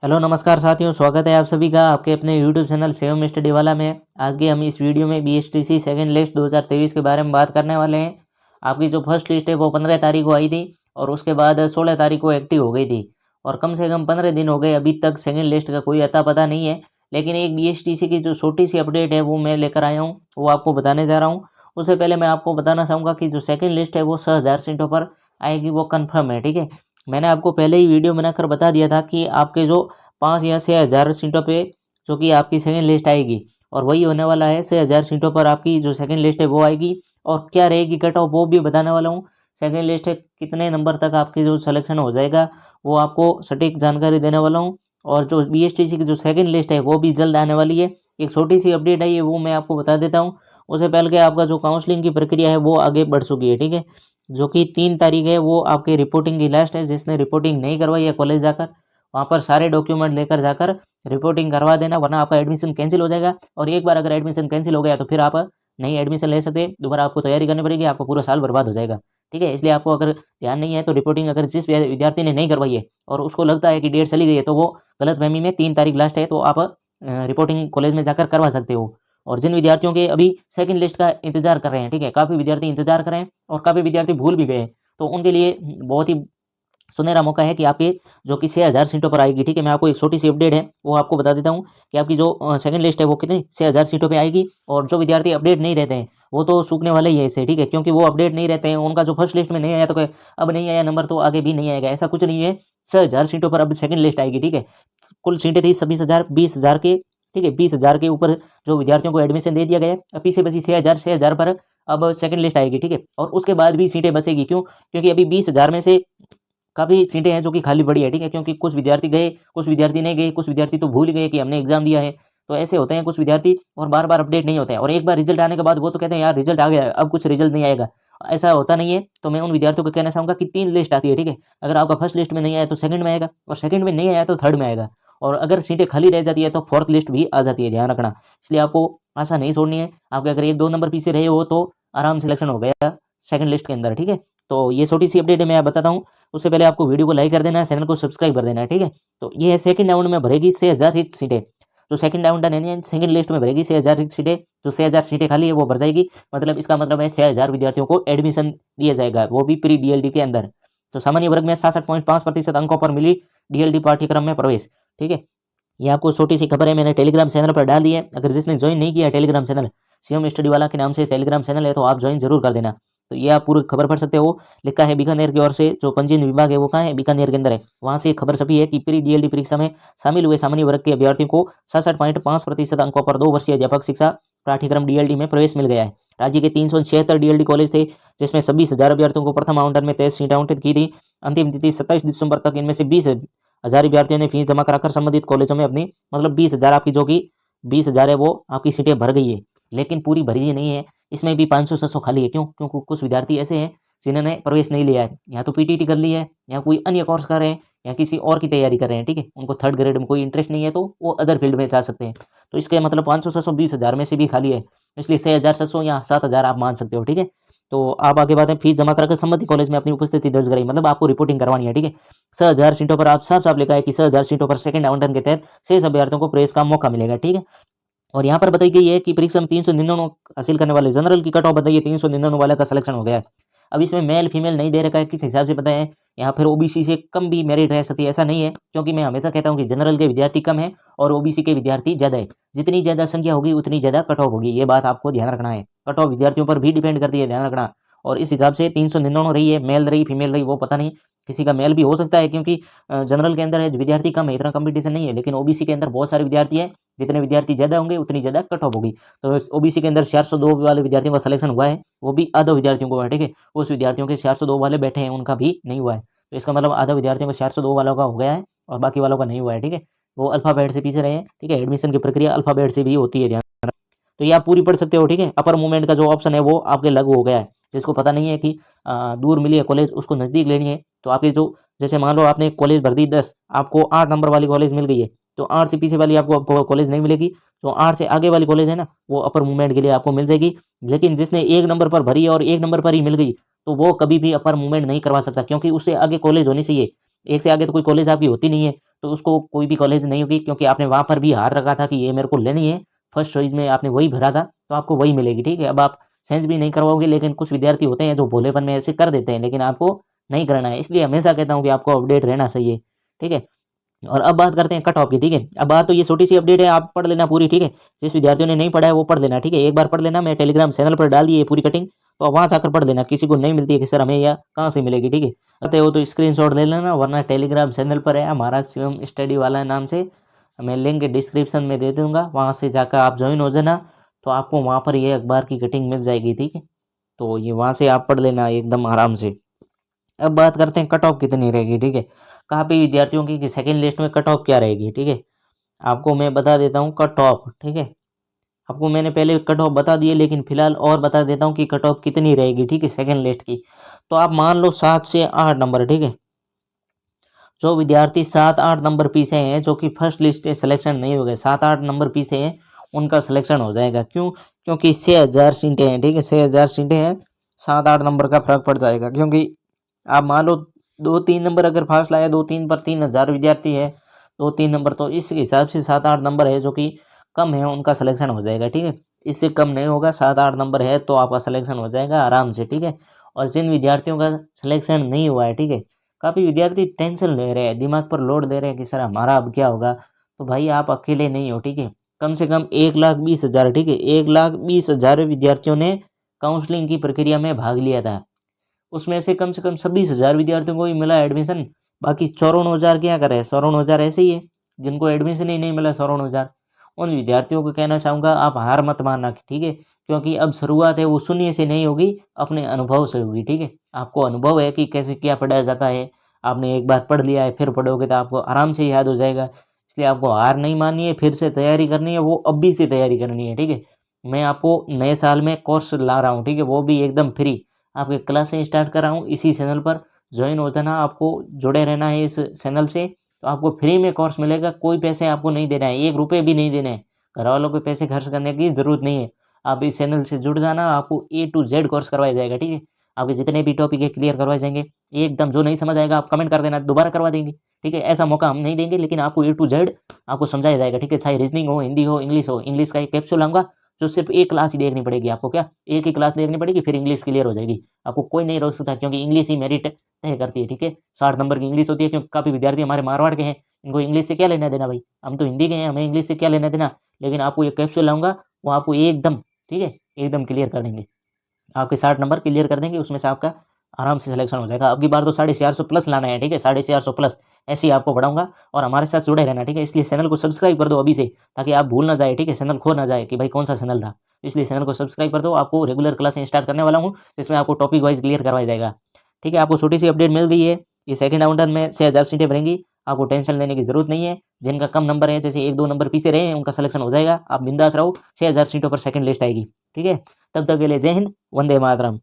Hello नमस्कार साथियों, स्वागत है आप सभी का आपके अपने यूट्यूब चैनल शिवम स्टडी वाला में। आज के हम इस वीडियो में बीएसटीसी सेकंड लिस्ट 2023 के बारे में बात करने वाले हैं। आपकी जो फर्स्ट लिस्ट है वो 15 तारीख को आई थी और उसके बाद 16 तारीख को एक्टिव हो गई थी और कम से कम 15 दिन हो गए, अभी तक सेकंड लिस्ट का कोई अता पता नहीं है। लेकिन एक बीएसटीसी की जो छोटी सी अपडेट है वो मैं लेकर आया हूँ, वो आपको बताने जा रहा हूँ। उससे पहले मैं आपको बताना चाहूँगा कि जो सेकेंड लिस्ट है वो 6000 सीटों पर आएगी, वो कन्फर्म है। ठीक है, मैंने आपको पहले ही वीडियो बनाकर बता दिया था कि आपके जो 5 या 6,000 सीटों पे जो कि आपकी सेकंड लिस्ट आएगी और वही होने वाला है। 6,000 सीटों पर आपकी जो सेकंड लिस्ट है वो आएगी और क्या रहेगी कट ऑफ वो भी बताने वाला हूँ। सेकंड लिस्ट है कितने नंबर तक आपकी जो सिलेक्शन हो जाएगा वो आपको सटीक जानकारी देने वाला हूँ। और जो बीएसटीसी की जो सेकंड लिस्ट है वो भी जल्द आने वाली है। एक छोटी सी अपडेट आई है वो मैं आपको बता देता हूँ। उससे पहले कि आपका जो काउंसलिंग की प्रक्रिया है वो आगे बढ़ चुकी है। ठीक है, जो कि 3 तारीख है वो आपकी रिपोर्टिंग की लास्ट है। जिसने रिपोर्टिंग नहीं करवाई है कॉलेज जाकर वहाँ पर सारे डॉक्यूमेंट लेकर जाकर रिपोर्टिंग करवा देना, वरना आपका एडमिशन कैंसिल हो जाएगा। और एक बार अगर एडमिशन कैंसिल हो गया तो फिर आप नई एडमिशन ले सकते हैं, दोबारा आपको तैयारी करनी पड़ेगी, आपको पूरा साल बर्बाद हो जाएगा। ठीक है, इसलिए आपको अगर ध्यान नहीं है तो रिपोर्टिंग अगर जिस विद्यार्थी ने नहीं करवाई है और उसको लगता है कि डेट चली गई है तो वो गलतफहमी में 3 तारीख लास्ट है तो आप रिपोर्टिंग कॉलेज में जाकर करवा सकते हो। और जिन विद्यार्थियों के अभी सेकंड लिस्ट का इंतजार कर रहे हैं, ठीक है, काफ़ी विद्यार्थी इंतजार कर रहे हैं और काफ़ी विद्यार्थी भूल भी गए, तो उनके लिए बहुत ही सुनहरा मौका है कि आपके जो कि 6,000 सीटों पर आएगी। ठीक है, मैं आपको एक छोटी सी अपडेट है वो आपको बता देता हूँ कि आपकी जो सेकंड लिस्ट है वो कितनी 6,000 सीटों पे आएगी। और जो विद्यार्थी अपडेट नहीं रहते हैं वो तो सूखने वाले ही है इससे। ठीक है, क्योंकि वो अपडेट नहीं रहते हैं, उनका जो फर्स्ट लिस्ट में नहीं आया तो अब नहीं आया नंबर तो आगे भी नहीं आएगा, ऐसा कुछ नहीं है। 6,000 सीटों पर अब सेकंड लिस्ट आएगी। ठीक है, कुल सीटें थी 26,000 20,000 के। ठीक है, 20,000 के ऊपर जो विद्यार्थियों को एडमिशन दे दिया गया है, अब पीछे बची 6,000 पर अब सेकंड लिस्ट आएगी। ठीक है, और उसके बाद भी सीटें बचेगी, क्यों? क्योंकि अभी 20,000 में से काफ़ी सीटें हैं जो कि खाली पड़ी है। ठीक है, क्योंकि कुछ विद्यार्थी गए, कुछ विद्यार्थी नहीं गए, कुछ विद्यार्थी तो भूल गए कि हमने एग्जाम दिया है। तो ऐसे होते हैं कुछ विद्यार्थी और बार बार अपडेट नहीं होते हैं और एक बार रिजल्ट आने के बाद वो तो कहते हैं यार रिजल्ट आ गया है, अब कुछ रिजल्ट नहीं आएगा। ऐसा होता नहीं है। तो मैं उन विद्यार्थियों को कहना चाहूँगा कि 3 लिस्ट आती है। ठीक है, अगर आपका फर्स्ट लिस्ट में नहीं आया तो सेकंड में आएगा और सेकंड में नहीं आया तो थर्ड में आएगा। और अगर सीटें खाली रह जाती है तो फोर्थ लिस्ट भी आ जाती है, ध्यान रखना। इसलिए आपको आशा नहीं छोड़नी है। आपके अगर 1-2 नंबर पीछे रहे हो तो आराम से सिलेक्शन हो गया सेकंड लिस्ट के अंदर। ठीक है, तो ये छोटी सी अपडेट है, मैं बताता हूँ। उससे पहले आपको वीडियो को लाइक कर देना है, चैनल को सब्सक्राइब कर देना है। ठीक है, तो ये है सेकंड राउंड में भरेगी 6,000 रिक्त सीटें। जो सेकंड राउंड है सेकंड लिस्ट में भरेगी 6,000 रिक्त सीटें। जो 6,000 सीटें खाली है वो भर जाएगी, मतलब इसका मतलब है 6,000 विद्यार्थियों को एडमिशन दिया जाएगा, वो भी प्री डीएलडी के अंदर। तो सामान्य वर्ग में 66.5% अंकों पर मिली डीएलडी पाठ्यक्रम में प्रवेश। ठीक है, ये आपको छोटी सी खबर है, मैंने टेलीग्राम चैनल पर डाल दी है। अगर जिसने ज्वाइन नहीं किया टेलीग्राम चैनल, शिवम स्टडी वाला के नाम से टेलीग्राम चैनल है, तो आप ज्वाइन जरूर कर देना। तो ये आप पूरी खबर पढ़ सकते हो। लिखा है बीकानेर की ओर से, जो पंजीयन विभाग है वो कहाँ है, बीकानेर के अंदर है। वहाँ से खबर छपी है कि प्री डीएलडी परीक्षा में शामिल हुए सामान्य वर्ग के अभ्यर्थियों को 67.5% अंकों पर 2 वर्षीय अध्यापक शिक्षा पाठ्यक्रम डीएलडी में प्रवेश मिल गया है। राज्य के 376 डीएलडी कॉलेज थे, जिसमें 26,000 अभ्यर्थियों को प्रथम आवंटन में 23 सीटें आवंटित की थी। अंतिम तिथि 27 दिसंबर तक। इनमें से 20,000 विद्यार्थियों ने फीस जमा कराकर संबंधित कॉलेजों में अपनी, मतलब 20,000 आपकी जो कि 20,000 है वो आपकी सीटें भर गई है, लेकिन पूरी भरी ही नहीं है। इसमें भी 500-600 खाली है। क्यों? क्योंकि कुछ विद्यार्थी ऐसे हैं जिन्होंने प्रवेश नहीं लिया है, या तो पीटीटी कर ली है, या कोई अन्य कोर्स कर रहे हैं, या किसी और की तैयारी कर रहे हैं। ठीक है, उनको थर्ड ग्रेड में कोई इंटरेस्ट नहीं है तो वो अदर फील्ड में जा सकते हैं। तो इसके मतलब 500-600 20,000 में से भी खाली है, इसलिए 6,600 या 7,000 आप मान सकते हो। ठीक है, तो आप आगे बात है, फीस जमा कराकर संबंधित कॉलेज में अपनी उपस्थिति दर्ज कराई, मतलब आपको रिपोर्टिंग करवानी है। ठीक है, 6,000 सीटों पर आप साफ साफ लिखा है कि 6,000 सीटों पर सेकंड आवंटन के तहत 6 अभ्यर्थियों को प्रवेश का मौका मिलेगा। ठीक है, और यहाँ पर बताई गई है कि परीक्षा में 399 हासिल करने वाले जनरल की कट ऑफ बताइए 399 वाले का सिलेक्शन हो गया है। अब इसमें मेल फीमेल नहीं दे रखा है, किस हिसाब से पता है, यहाँ फिर ओबीसी से कम भी मेरिट रह सकती है, ऐसा नहीं है। क्योंकि मैं हमेशा कहता हूँ कि जनरल के विद्यार्थी कम है और ओबीसी के विद्यार्थी ज़्यादा है। जितनी ज़्यादा संख्या होगी उतनी ज़्यादा कट ऑफ होगी, ये बात आपको ध्यान रखना है। कट ऑफ विद्यार्थियों पर भी डिपेंड करती है, ध्यान रखना। और इस हिसाब से 399 रही है, मेल रही फीमेल रही वो पता नहीं, किसी का मेल भी हो सकता है, क्योंकि जनरल के अंदर विद्यार्थी कम है, इतना कंपटीशन नहीं है। लेकिन ओबीसी के अंदर बहुत सारे विद्यार्थी हैं, जितने विद्यार्थी ज़्यादा होंगे उतनी ज़्यादा कट ऑफ होगी। तो ओबीसी के अंदर 402 वाले विद्यार्थियों का सिलेक्शन हुआ है, वो भी आधा विद्यार्थियों को हुआ है। ठीक है, उस विद्यार्थियों के 402 वाले बैठे हैं उनका भी नहीं हुआ है। तो इसका मतलब आधा विद्यार्थियों को 402 वालों का हो गया है और बाकी वालों का नहीं हुआ है। ठीक है, वो अल्फ़ाबेट से पीछे रहे हैं। ठीक है, एडमिशन की प्रक्रिया अल्फ़ाबेट से भी होती है, ध्यान रखना। तो ये आप पूरी पढ़ सकते हो। ठीक है, अपर मूवमेंट का जो ऑप्शन है वो आपके लागू हो गया है। जिसको पता नहीं है कि दूर मिली है कॉलेज, उसको नज़दीक लेनी है, तो आपकी जो, जैसे मान लो आपने कॉलेज भर दी 10, आपको 8 नंबर वाली कॉलेज मिल गई है, तो 8 से पीछे वाली आपको कॉलेज नहीं मिलेगी। तो 8 से आगे वाली कॉलेज है ना, वो अपर मूवमेंट के लिए आपको मिल जाएगी। लेकिन जिसने 1 नंबर पर भरी और 1 नंबर पर ही मिल गई, तो वो कभी भी अपर मूवमेंट नहीं करवा सकता, क्योंकि उससे आगे कॉलेज होनी चाहिए। 1 से आगे तो कोई कॉलेज आपकी होती नहीं है, तो उसको कोई भी कॉलेज नहीं होगी, क्योंकि आपने वहाँ पर भी हाथ रखा था कि ये मेरे को लेनी है, फर्स्ट चॉइस में आपने वही भरा था, तो आपको वही मिलेगी, ठीक है। अब आप साइंस भी नहीं करवाओगे, लेकिन कुछ विद्यार्थी होते हैं जो भोलेपन में ऐसे कर देते हैं, लेकिन आपको नहीं करना है। इसलिए हमेशा कहता हूँ कि आपको अपडेट रहना चाहिए, ठीक है। और अब बात करते हैं कट ऑफ की, ठीक है। अब बात तो ये छोटी सी अपडेट है, आप पढ़ लेना पूरी, ठीक है। जिस विद्यार्थियों ने नहीं पढ़ा है वो पढ़ लेना, ठीक है। एक बार पढ़ लेना, मैं टेलीग्राम चैनल पर डाल दी है पूरी कटिंग, तो आप वहाँ जाकर पढ़ लेना। किसी को नहीं मिलती है कि सर हमें या कहाँ से मिलेगी, ठीक है। आते हो तो स्क्रीनशॉट ले लेना, वरना टेलीग्राम चैनल पर है हमारा शिवम स्टडी वाला नाम से, मैं लिंक डिस्क्रिप्शन में दे दूंगा, वहाँ से जाकर आप ज्वाइन हो जाना, तो आपको वहाँ पर ये अखबार की कटिंग मिल जाएगी, ठीक है। तो ये वहाँ से आप पढ़ लेना एकदम आराम से। अब बात करते हैं कट ऑफ कितनी रहेगी, ठीक है। काफ़ी विद्यार्थियों की कि सेकेंड लिस्ट में कट ऑफ क्या रहेगी, ठीक है। आपको मैं बता देता हूँ कट ऑफ, ठीक है। आपको मैंने पहले कट ऑफ बता दिए, लेकिन फिलहाल और बता देता हूँ कि कट ऑफ कितनी रहेगी, ठीक है, सेकेंड लिस्ट की। तो आप मान लो 7 से 8 नंबर, ठीक है। जो विद्यार्थी 7-8 नंबर पीछे हैं, जो कि फर्स्ट लिस्ट से सिलेक्शन नहीं हो गए, 7-8 नंबर पीछे हैं, उनका सिलेक्शन हो जाएगा। क्यों? क्योंकि 6000 सीटें हैं, ठीक है, 6000 सीटें हैं, 7-8 नंबर का फर्क पड़ जाएगा। क्योंकि आप मान लो 2-3 नंबर अगर फासला है, 2-3 पर 3000 विद्यार्थी है, 2-3 नंबर, तो इस हिसाब से 7-8 नंबर है जो कि कम है, उनका सिलेक्शन हो जाएगा, ठीक है। इससे कम नहीं होगा, 7-8 नंबर है तो आपका सिलेक्शन हो जाएगा आराम से, ठीक है। और जिन विद्यार्थियों का सिलेक्शन नहीं हुआ है, ठीक है, काफ़ी विद्यार्थी टेंशन ले रहे हैं, दिमाग पर लोड दे रहे हैं कि सर हमारा अब क्या होगा, तो भाई आप अकेले नहीं हो, ठीक है। कम से कम 1,20,000, ठीक है, 1,20,000 विद्यार्थियों ने काउंसलिंग की प्रक्रिया में भाग लिया था। उसमें से कम 26,000 विद्यार्थियों को ही मिला एडमिशन। बाकी 54,000 क्या करे, 54,000 ऐसे ही है जिनको एडमिशन ही नहीं मिला, 54,000। उन विद्यार्थियों को कहना चाहूँगा, आप हार मत मानना, ठीक है। क्योंकि अब शुरुआत है वो शून्य से नहीं होगी, अपने अनुभव से होगी, ठीक है। आपको अनुभव है कि कैसे क्या पढ़ाया जाता है, आपने एक बार पढ़ लिया है, फिर पढ़ोगे तो आपको आराम से याद हो जाएगा। इसलिए आपको हार नहीं माननी है, फिर से तैयारी करनी है, वो अभी से तैयारी करनी है, ठीक है। मैं आपको नए साल में कोर्स ला रहा हूँ, ठीक है, वो भी एकदम फ्री आपके क्लासें स्टार्ट कर रहा हूँ, इसी चैनल पर ज्वाइन हो जाना, आपको जुड़े रहना है इस चैनल से, तो आपको फ्री में कोर्स मिलेगा। कोई पैसे आपको नहीं देना है, 1 रुपये भी नहीं देने हैं, घर वालों को पैसे खर्च करने की ज़रूरत नहीं है। आप इस चैनल से जुड़ जाना, आपको A to Z कोर्स करवाया जाएगा, ठीक है। आपके जितने भी टॉपिक है क्लियर करवाए जाएंगे, एकदम। जो नहीं समझ आएगा आप कमेंट कर देना, दोबारा करवा देंगे, ठीक है। ऐसा मौका हम नहीं देंगे, लेकिन आपको A to Z आपको समझाया जाएगा, ठीक है। चाहे रीजनिंग हो, हिंदी हो, इंग्लिश हो। इंग्लिश का एक कैप्सूल आऊँगा, जो सिर्फ एक क्लास ही देखनी पड़ेगी आपको, क्या एक ही क्लास देखनी पड़ेगी, फिर इंग्लिश क्लियर हो जाएगी। आपको कोई नहीं रोक सकता, क्योंकि इंग्लिश ही मेरिट तय करती है, ठीक है। 60 नंबर की इंग्लिश होती है, क्योंकि काफ़ी विद्यार्थी हमारे मारवाड़ के हैं, इनको इंग्लिश से क्या लेना देना भाई, हम तो हिंदी के हैं, हमें इंग्लिश से क्या लेना देना। लेकिन आपको ये कैप्सूल लाऊंगा, वो आपको एकदम, ठीक है, एकदम क्लियर कर देंगे, आपके 60 नंबर क्लियर कर देंगे, उसमें से आपका आराम से सिलेक्शन हो जाएगा। अब की बार तो 450 प्लस लाना है, ठीक है, 450 प्लस ऐसे ही आपको पढ़ाऊंगा, और हमारे साथ जुड़े रहना, ठीक है। इसलिए चैनल को सब्सक्राइब कर दो अभी से, ताकि आप भूल ना जाए, ठीक है, चैनल खो ना जाए कि भाई कौन सा चैनल था। इसलिए चैनल को सब्सक्राइब कर दो, आपको रेगुलर क्लासें स्टार्ट करने वाला हूँ, जिसमें आपको टॉपिक वाइज क्लियर करवाया जाएगा, ठीक है। आपको छोटी सी अपडेट मिल गई है, ये सेकंड राउंड में 6,000 सीटें भरेंगी, आपको टेंशन लेने की जरूरत नहीं है। जिनका कम नंबर है, जैसे 1-2 नंबर पीछे रहे हैं, उनका सिलेक्शन हो जाएगा, आप बिंदास रहो, 6,000 सीटों पर सेकंड लिस्ट आएगी, ठीक है। तब तक के लिए जय हिंद, वंदे मातरम।